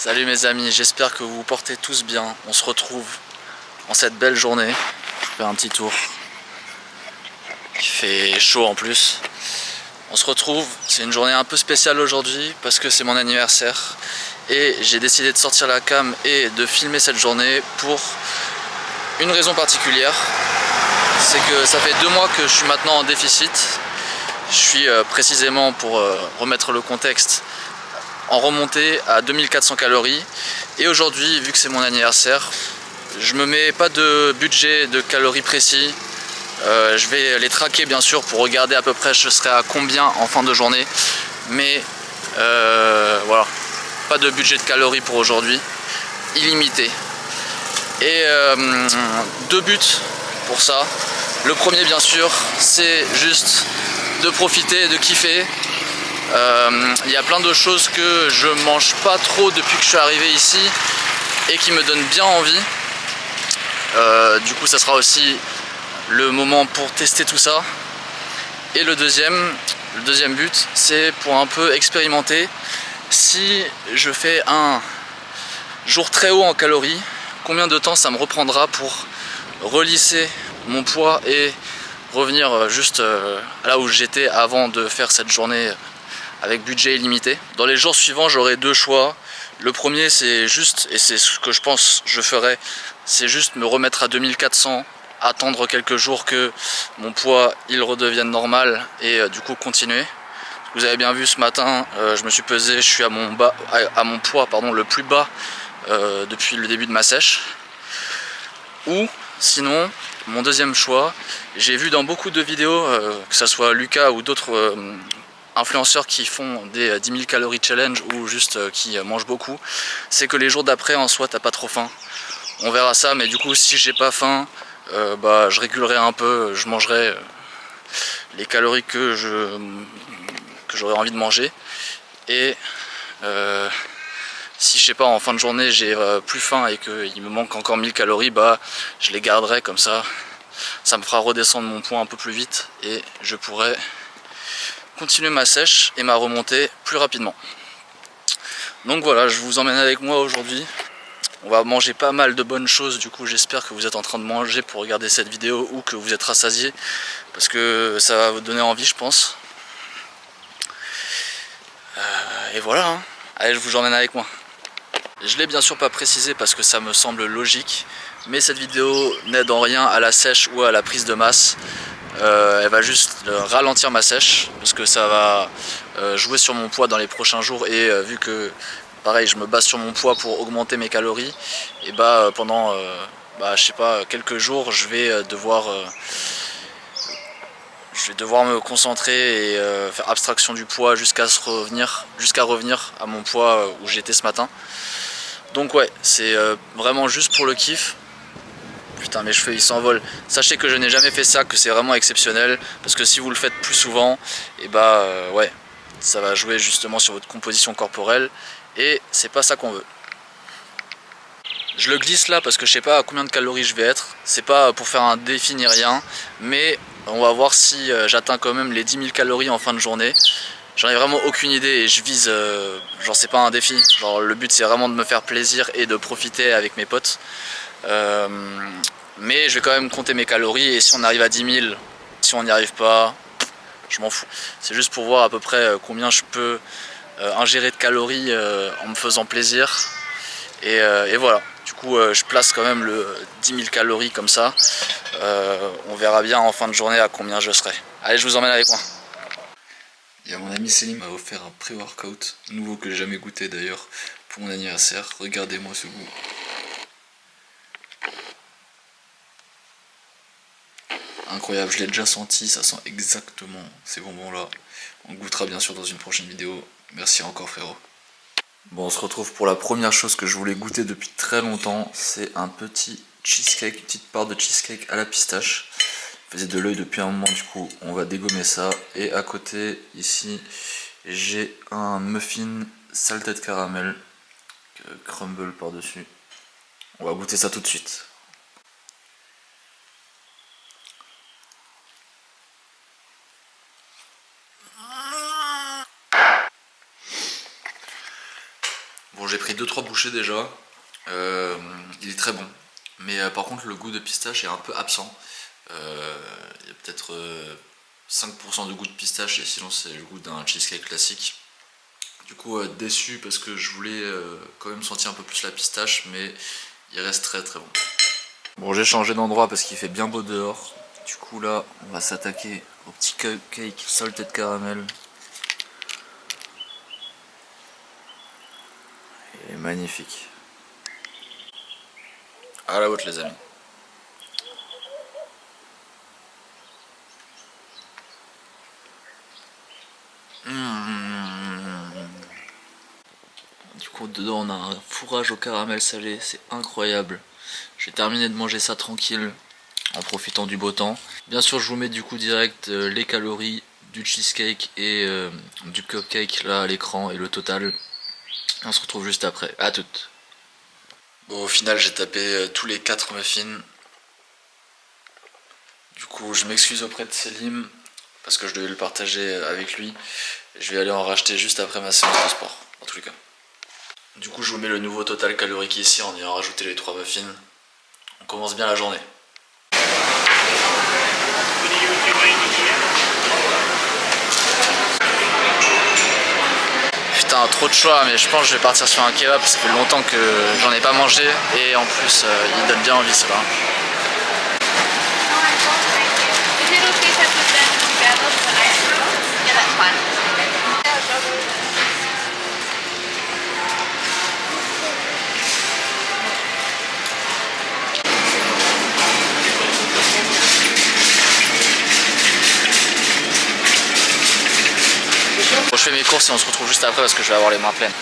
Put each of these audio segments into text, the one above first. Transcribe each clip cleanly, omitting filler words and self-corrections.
Salut mes amis, j'espère que vous vous portez tous bien. On se retrouve en cette belle journée. Je fais un petit tour. Il fait chaud en plus. On se retrouve, c'est une journée un peu spéciale aujourd'hui parce que c'est mon anniversaire. Et j'ai décidé de sortir la cam et de filmer cette journée pour une raison particulière. C'est que ça fait 2 mois que je suis maintenant en déficit. Je suis précisément, pour remettre le contexte, en remontée à 2400 calories. Et aujourd'hui, vu que c'est mon anniversaire, je me mets pas de budget de calories précis. Je vais les traquer bien sûr pour regarder à peu près je serai à combien en fin de journée. Mais voilà, pas de budget de calories pour aujourd'hui, illimité. Et 2 buts pour ça. Le premier bien sûr, c'est juste de profiter, de kiffer. Il y a plein de choses que je mange pas trop depuis que je suis arrivé ici et qui me donnent bien envie. Du coup ça sera aussi le moment pour tester tout ça. Et le deuxième but, c'est pour un peu expérimenter. Si je fais un jour très haut en calories, combien de temps ça me reprendra pour relisser mon poids et revenir juste là où j'étais avant de faire cette journée avec budget illimité. Dans les jours suivants, j'aurai 2 choix. Le premier, c'est juste, et c'est ce que je pense je ferai, c'est juste me remettre à 2400, attendre quelques jours que mon poids il redevienne normal et du coup continuer. Vous avez bien vu ce matin, je me suis pesé, je suis à mon poids le plus bas depuis le début de ma sèche. Ou sinon, mon deuxième choix, j'ai vu dans beaucoup de vidéos, que ce soit Lucas ou d'autres influenceurs qui font des 10 000 calories challenge ou juste qui mangent beaucoup, c'est que les jours d'après en soi t'as pas trop faim. On verra ça, mais du coup si j'ai pas faim, je régulerai un peu, je mangerai les calories que j'aurais envie de manger. Et si je sais pas en fin de journée j'ai plus faim et qu'il me manque encore 1000 calories, je les garderai comme ça. Ça me fera redescendre mon poids un peu plus vite et je pourrai continuer ma sèche et ma remontée plus rapidement. Donc voilà, je vous emmène avec moi aujourd'hui. On va manger pas mal de bonnes choses, du coup j'espère que vous êtes en train de manger pour regarder cette vidéo ou que vous êtes rassasiés parce que ça va vous donner envie je pense. Et voilà, hein. Allez, je vous emmène avec moi. Je l'ai bien sûr pas précisé parce que ça me semble logique, mais cette vidéo n'aide en rien à la sèche ou à la prise de masse. Elle va juste ralentir ma sèche parce que ça va jouer sur mon poids dans les prochains jours et vu que pareil je me base sur mon poids pour augmenter mes calories et pendant je sais pas quelques jours je vais devoir me concentrer et faire abstraction du poids jusqu'à revenir à mon poids où j'étais ce matin. Donc ouais, c'est vraiment juste pour le kiff. Putain, mes cheveux ils s'envolent. Sachez que je n'ai jamais fait ça, que c'est vraiment exceptionnel. Parce que si vous le faites plus souvent, ouais, ça va jouer justement sur votre composition corporelle. Et c'est pas ça qu'on veut. Je le glisse là parce que je sais pas à combien de calories je vais être. C'est pas pour faire un défi ni rien. Mais on va voir si j'atteins quand même les 10 000 calories en fin de journée. J'en ai vraiment aucune idée et je vise, genre c'est pas un défi. Genre le but c'est vraiment de me faire plaisir et de profiter avec mes potes. Mais je vais quand même compter mes calories et si on arrive à 10 000, si on n'y arrive pas, je m'en fous. C'est juste pour voir à peu près combien je peux ingérer de calories en me faisant plaisir. Et voilà, du coup je place quand même le 10 000 calories comme ça. On verra bien en fin de journée à combien je serai. Allez, je vous emmène avec moi. Il y a mon ami Céline m'a offert un pré-workout, nouveau que j'ai jamais goûté d'ailleurs, pour mon anniversaire. Regardez-moi ce goût. Incroyable, je l'ai déjà senti, ça sent exactement ces bonbons là. On goûtera bien sûr dans une prochaine vidéo. Merci encore frérot. Bon, on se retrouve pour la première chose que je voulais goûter depuis très longtemps. C'est un petit cheesecake, une petite part de cheesecake à la pistache. Je faisais de l'œil depuis un moment, du coup on va dégommer ça. Et à côté ici j'ai un muffin salted caramel crumble par dessus. On va goûter ça tout de suite. Bon, j'ai pris 2-3 bouchées déjà. Il est très bon. Mais par contre, le goût de pistache est un peu absent. Il y a peut-être 5% de goût de pistache et sinon c'est le goût d'un cheesecake classique. Du coup, déçu parce que je voulais quand même sentir un peu plus la pistache, mais il reste très très bon. Bon, j'ai changé d'endroit parce qu'il fait bien beau dehors. Du coup là, on va s'attaquer au petit cupcake salted caramel. Il est magnifique. À la vôtre les amis. Du coup dedans on a un fourrage au caramel salé, c'est incroyable. J'ai terminé de manger ça tranquille en profitant du beau temps. Bien sûr je vous mets du coup direct les calories du cheesecake et du cupcake là à l'écran et le total. On se retrouve juste après, à toutes. Bon, au final j'ai tapé tous les 4 muffins. Du coup je m'excuse auprès de Selim parce que je devais le partager avec lui. Je vais aller en racheter juste après ma séance de sport, en tous les cas. Du coup je vous mets le nouveau total calorique ici en ayant rajouté les 3 muffins. On commence bien la journée. Putain, trop de choix, mais je pense que je vais partir sur un kebab. Ça fait longtemps que j'en ai pas mangé et en plus il donne bien envie cela. Bon, je fais mes courses et on se retrouve juste après parce que je vais avoir les mains pleines.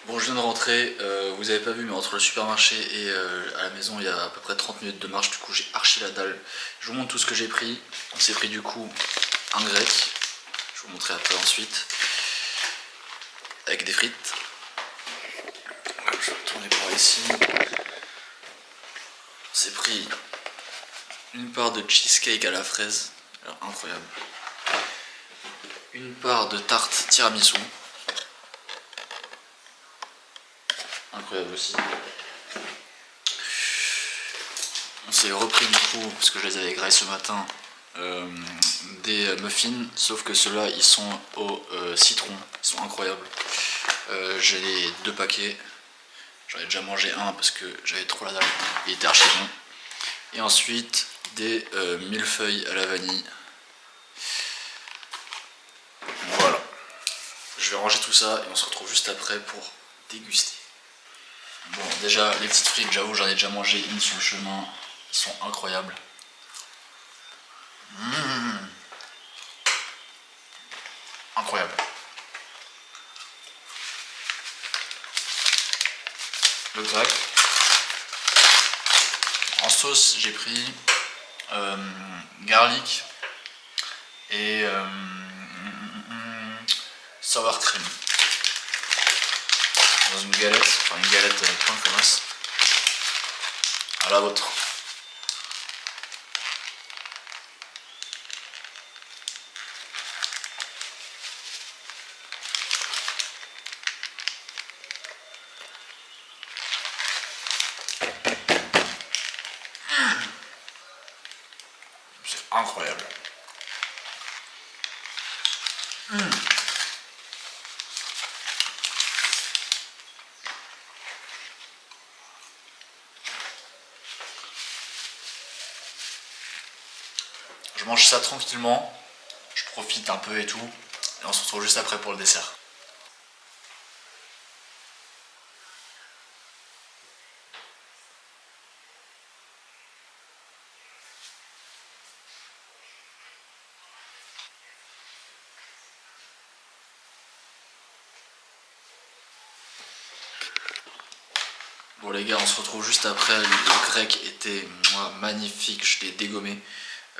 Bon, je viens de rentrer, vous avez pas vu mais entre le supermarché et à la maison il y a à peu près 30 minutes de marche, du coup j'ai archi la dalle. Je vous montre tout ce que j'ai pris. On s'est pris du coup un grec, je vous montrerai après ensuite, avec des frites. Je vais retourner par ici. On s'est pris une part de cheesecake à la fraise, alors incroyable. Une part de tarte tiramisu. Incroyable aussi. On s'est repris du coup, parce que je les avais graillés ce matin, des muffins, sauf que ceux-là ils sont au citron, ils sont incroyables. J'ai les 2 paquets, j'en ai déjà mangé un parce que j'avais trop la dalle, il était archi bon. Et ensuite des millefeuilles à la vanille. Voilà. Je vais ranger tout ça et on se retrouve juste après pour déguster. Bon, déjà les petites frites, j'avoue j'en ai déjà mangé une sur le chemin, ils sont incroyables. Incroyable. Le grec. En sauce, j'ai pris garlic et sour cream. Dans une galette, enfin une galette pain comme ça. À la vôtre. C'est incroyable. Je mange ça tranquillement, je profite un peu et tout, et on se retrouve juste après pour le dessert. Bon les gars, on se retrouve juste après. Le grec était magnifique, je l'ai dégommé.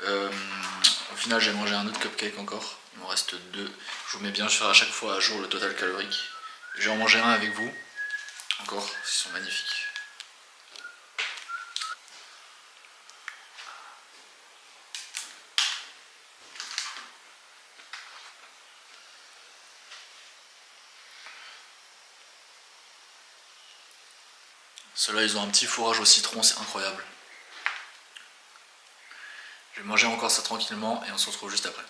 Au final j'ai mangé un autre cupcake encore, il m'en reste 2. Je vous mets bien sûr à chaque fois à jour le total calorique. Je vais en manger un avec vous, encore, ils sont magnifiques. Ceux-là ils ont un petit fourrage au citron, c'est incroyable. Je vais manger encore ça tranquillement et on se retrouve juste après.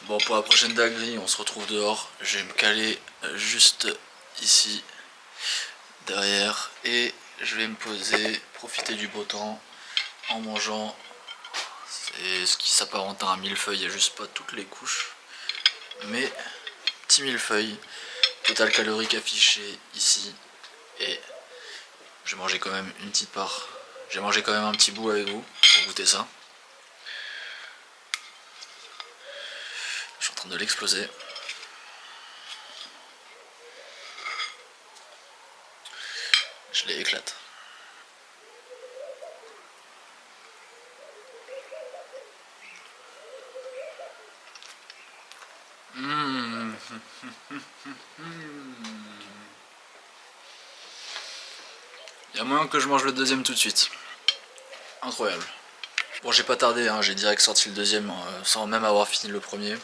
Bon, pour la prochaine dinguerie, on se retrouve dehors. Je vais me caler juste ici, derrière, et je vais me poser, profiter du beau temps en mangeant. C'est ce qui s'apparente à un millefeuille, il n'y a juste pas toutes les couches, mais petit millefeuille, total calorique affiché ici, et j'ai mangé quand même une petite part. J'ai mangé quand même un petit bout avec vous pour goûter ça. Je suis en train de l'exploser. Je les éclate. Il y a moyen que je mange le deuxième tout de suite. Incroyable. Bon, j'ai pas tardé, hein, j'ai direct sorti le deuxième sans même avoir fini le premier.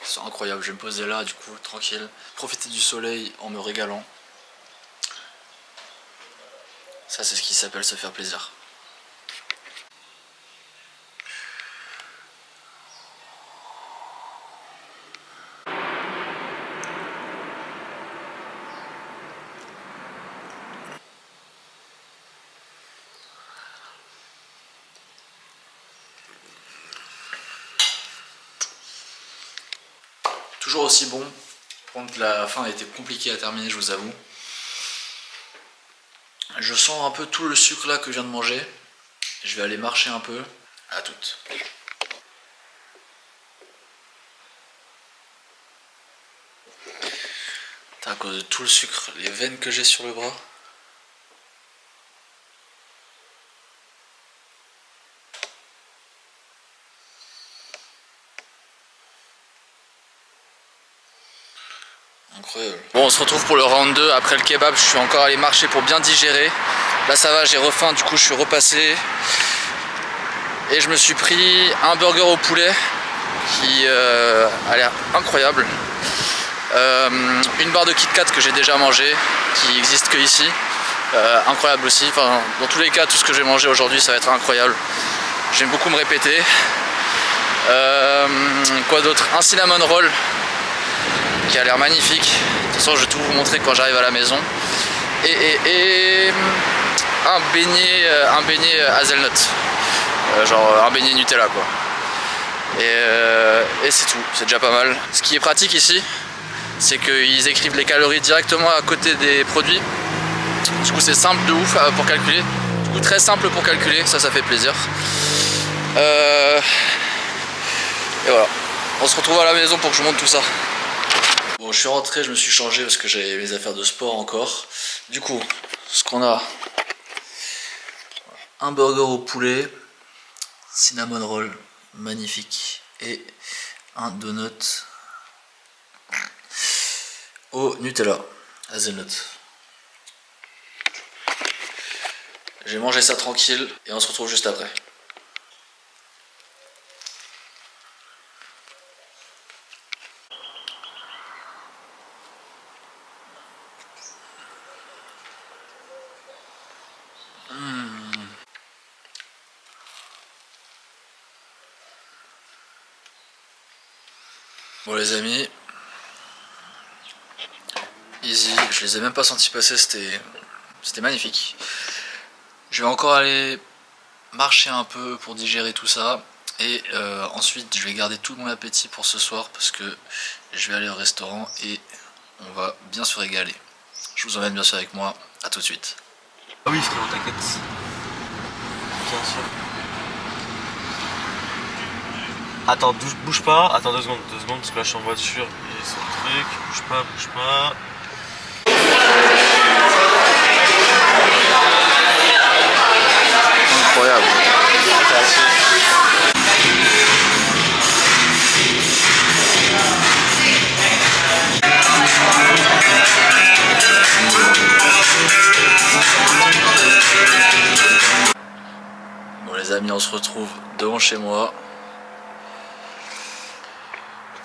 C'est incroyable, je vais me poser là du coup, tranquille. Profiter du soleil en me régalant. Ça c'est ce qui s'appelle se faire plaisir. Toujours aussi bon. Par contre la fin a été compliquée à terminer, je vous avoue. Je sens un peu tout le sucre là que je viens de manger. Je vais aller marcher un peu. À toutes. À cause de tout le sucre, les veines que j'ai sur le bras. Incroyable. Bon, on se retrouve pour le round 2. Après le kebab, je suis encore allé marcher pour bien digérer. Là ça va, j'ai refaim, du coup je suis repassé. Et je me suis pris un burger au poulet qui a l'air incroyable. Une barre de Kit Kat que j'ai déjà mangé, qui n'existe que ici. Incroyable aussi. Enfin, dans tous les cas, tout ce que j'ai mangé aujourd'hui, ça va être incroyable. J'aime beaucoup me répéter. Quoi d'autre? Un cinnamon roll qui a l'air magnifique. De toute façon, je vais tout vous montrer quand j'arrive à la maison. Et un beignet hazelnut. Genre un beignet Nutella quoi. Et c'est tout, c'est déjà pas mal. Ce qui est pratique ici, c'est qu'ils écrivent les calories directement à côté des produits. Du coup c'est simple de ouf pour calculer. Du coup très simple pour calculer, ça fait plaisir. Et voilà. On se retrouve à la maison pour que je vous montre tout ça. Bon, je suis rentré, je me suis changé parce que j'avais mes affaires de sport encore. Du coup, ce qu'on a, un burger au poulet, cinnamon roll, magnifique, et un donut au Nutella, hazelnut. J'ai mangé ça tranquille et on se retrouve juste après. Bon les amis, easy, je les ai même pas sentis passer, c'était magnifique. Je vais encore aller marcher un peu pour digérer tout ça. Et ensuite je vais garder tout mon appétit pour ce soir parce que je vais aller au restaurant et on va bien se régaler. Je vous emmène bien sûr avec moi, à tout de suite. Ah oui frérot, t'inquiète. Bien sûr. Attends, bouge pas, attends 2 secondes, parce que là je suis en voiture et c'est le truc. Bouge pas. Incroyable. Bon les amis, on se retrouve devant chez moi.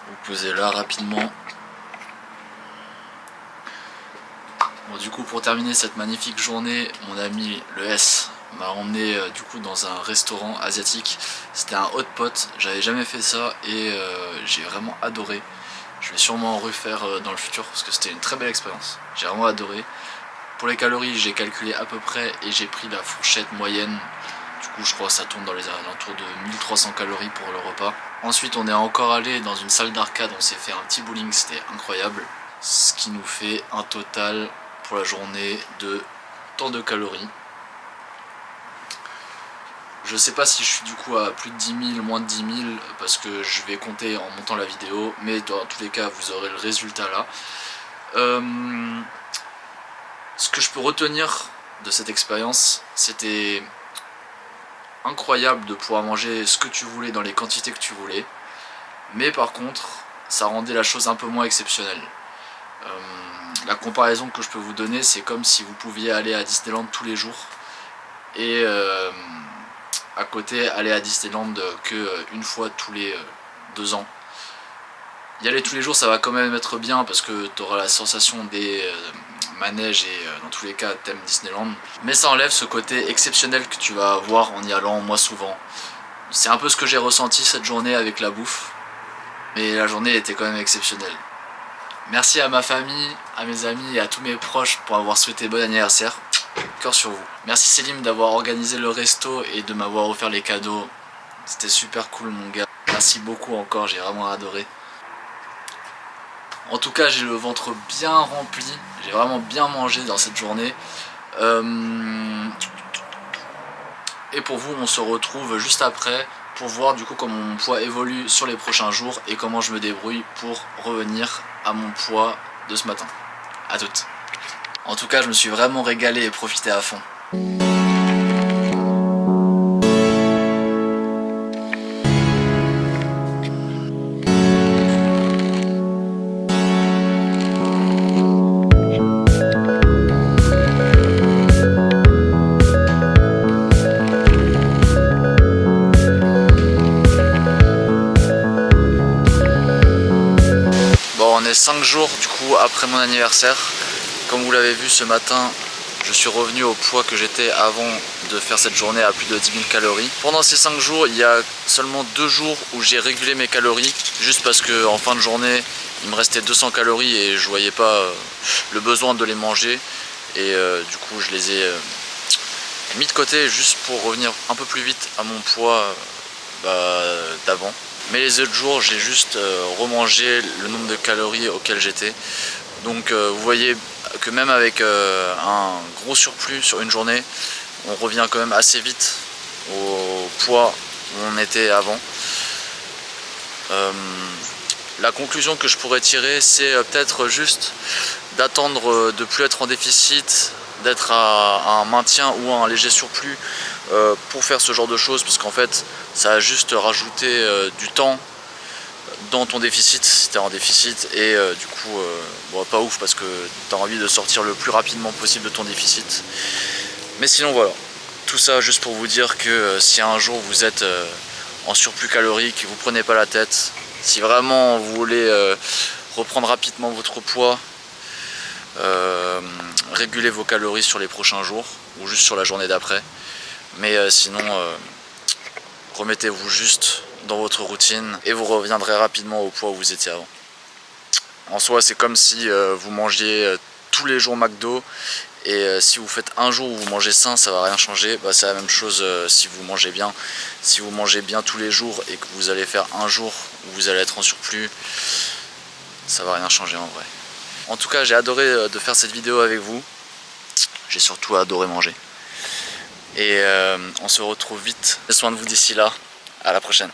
Vous posez là rapidement. Bon du coup pour terminer cette magnifique journée, mon ami le S m'a emmené du coup dans un restaurant asiatique. C'était un hot pot, j'avais jamais fait ça et j'ai vraiment adoré. Je vais sûrement en refaire dans le futur parce que c'était une très belle expérience. J'ai vraiment adoré. Pour les calories, j'ai calculé à peu près et j'ai pris la fourchette moyenne. Du coup, je crois que ça tourne dans les alentours de 1300 calories pour le repas. Ensuite, on est encore allé dans une salle d'arcade, on s'est fait un petit bowling, c'était incroyable. Ce qui nous fait un total pour la journée de tant de calories. Je sais pas si je suis du coup à plus de 10 000, moins de 10 000, parce que je vais compter en montant la vidéo, mais dans tous les cas, vous aurez le résultat là. Ce que je peux retenir de cette expérience, c'était incroyable de pouvoir manger ce que tu voulais dans les quantités que tu voulais, mais par contre, ça rendait la chose un peu moins exceptionnelle. La comparaison que je peux vous donner, c'est comme si vous pouviez aller à Disneyland tous les jours et à côté aller à Disneyland que une fois tous les 2 ans. Y aller tous les jours, ça va quand même être bien parce que tu auras la sensation des manèges et dans tous les cas t'aimes Disneyland, mais ça enlève ce côté exceptionnel que tu vas avoir en y allant moi souvent. C'est un peu ce que j'ai ressenti cette journée avec la bouffe, mais la journée était quand même exceptionnelle. Merci à ma famille, à mes amis et à tous mes proches pour avoir souhaité bon anniversaire. Cœur sur vous. Merci Selim d'avoir organisé le resto et de m'avoir offert les cadeaux. C'était super cool mon gars. Merci beaucoup encore, j'ai vraiment adoré. En tout cas, j'ai le ventre bien rempli. J'ai vraiment bien mangé dans cette journée. Et pour vous, on se retrouve juste après pour voir du coup comment mon poids évolue sur les prochains jours et comment je me débrouille pour revenir à mon poids de ce matin. A toutes. En tout cas, je me suis vraiment régalé et profité à fond. On est 5 jours du coup après mon anniversaire. Comme vous l'avez vu ce matin, je suis revenu au poids que j'étais avant de faire cette journée à plus de 10 000 calories. Pendant ces 5 jours, il y a seulement 2 jours où j'ai régulé mes calories, juste parce qu'en fin de journée, il me restait 200 calories et je voyais pas le besoin de les manger. Et du coup, je les ai mis de côté juste pour revenir un peu plus vite à mon poids d'avant. Mais les autres jours, j'ai juste remangé le nombre de calories auxquelles j'étais. Donc vous voyez que même avec un gros surplus sur une journée, on revient quand même assez vite au poids où on était avant. La conclusion que je pourrais tirer, c'est peut-être juste d'attendre de ne plus être en déficit, d'être à un maintien ou à un léger surplus pour faire ce genre de choses, parce qu'en fait ça a juste rajouté du temps dans ton déficit si tu es en déficit et du coup bon, pas ouf parce que tu as envie de sortir le plus rapidement possible de ton déficit. Mais sinon voilà, tout ça juste pour vous dire que si un jour vous êtes en surplus calorique, vous prenez pas la tête, si vraiment vous voulez reprendre rapidement votre poids, régulez vos calories sur les prochains jours ou juste sur la journée d'après. Mais sinon remettez-vous juste dans votre routine et vous reviendrez rapidement au poids où vous étiez avant. En soi, c'est comme si vous mangiez tous les jours McDo et si vous faites un jour où vous mangez sain, ça va rien changer. Bah, c'est la même chose si vous mangez bien. Si vous mangez bien tous les jours et que vous allez faire un jour où vous allez être en surplus, ça va rien changer en vrai. En tout cas, j'ai adoré de faire cette vidéo avec vous. J'ai surtout adoré manger. Et on se retrouve vite. Prenez soin de vous d'ici là. À la prochaine.